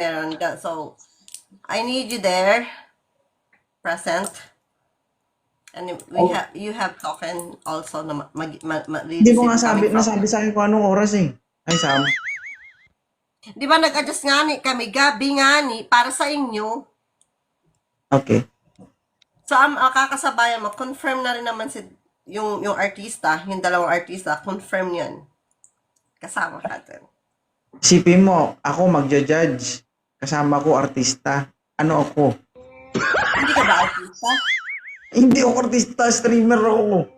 meron ka. So, I need you there, present. And you have token also na Hindi mo nga nasabi sa akin kung anong oras eh. Ay, Sam. Di ba nag-adjust nga ni kami, gabi nga ni, para sa inyo. Okay. So, ang kakasabayan mo, confirm na rin naman yung artista, yung dalawang artista, confirm yan. Kasama ka din. Isipin mo, ako magja-judge. Kasama ko artista. Ano ako? Hindi ka ba artista? Hindi ako artista, streamer ako.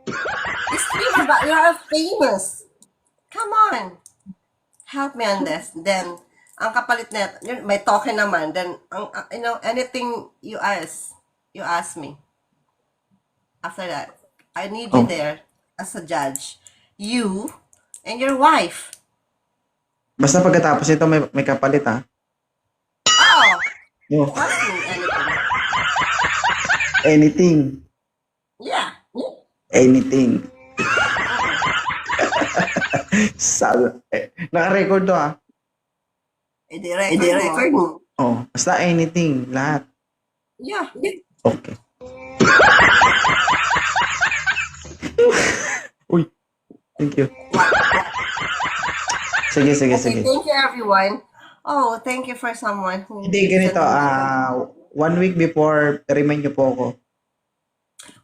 Streamer ba? You are famous. Come on. Help me on this. Then, ang kapalit na yun, may token naman. Then, anything you ask me. After that, I need you there as a judge. You and your wife. Basta pagkatapos ito may kapalit ha. Oh, Oh, ask me anything. anything. Yeah. Anything. Naka-record to ha. I-record mo. Oh, basta anything. Lahat. Yeah. Okay. Uy. Thank you. Sige. Okay, thank you everyone. Oh, thank you for someone who... Hindi, ganito. 1 week before, remind niyo po ako.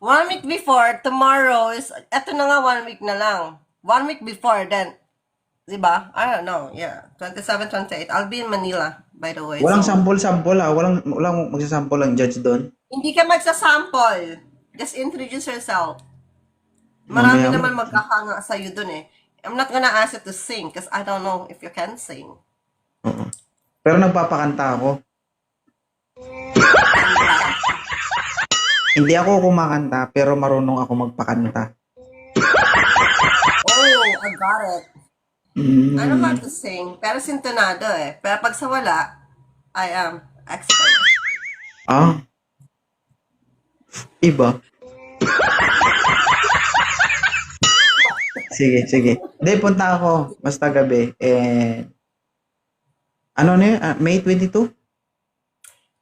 1 week before, tomorrow is... Eto na nga, 1 week na lang. 1 week before, then... Diba? I don't know. Yeah. 27, 28. I'll be in Manila, by the way. Walang so, sample-sample ha. Walang magsasample ang judge doon. hindi ka magsasample. Just introduce yourself. Marami Mamaya naman magkakanga sa'yo dun eh. I'm not gonna ask you to sing because I don't know if you can sing. Oo. Pero nagpapakanta ako. Hindi ako kumakanta, pero marunong ako magpakanta. Oh, I got it. I know how to sing, pero sintonado eh. Pero pag sa wala, I am expert. Ah? Iba? Sige. Hindi, punta ako. Basta gabi. Ano na yun? May 22?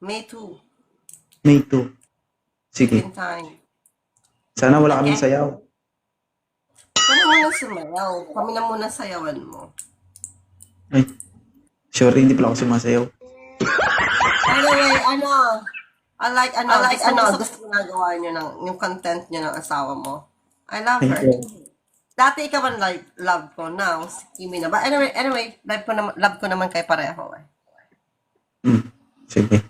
May 2, May 2. Sige. in time. Sana wala kaming sayaw. Kami muna sumayaw. Kami na muna sayawan mo. Ay. Sorry, hindi pala ako sumasayaw. Anyway, I like gusto ginagawa niyo ng yung content niyo ng asawa mo. I love Thank her. you. Dati ikaw ang love ko, now si Kimi na ba? Anyway, love ko naman kay pareho eh. Sige.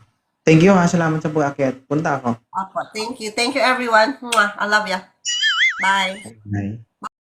Thank you ha. Salamat sa pag-akyat. Punta ako. Apo, thank you everyone. Mwah, I love ya. Bye. Bye.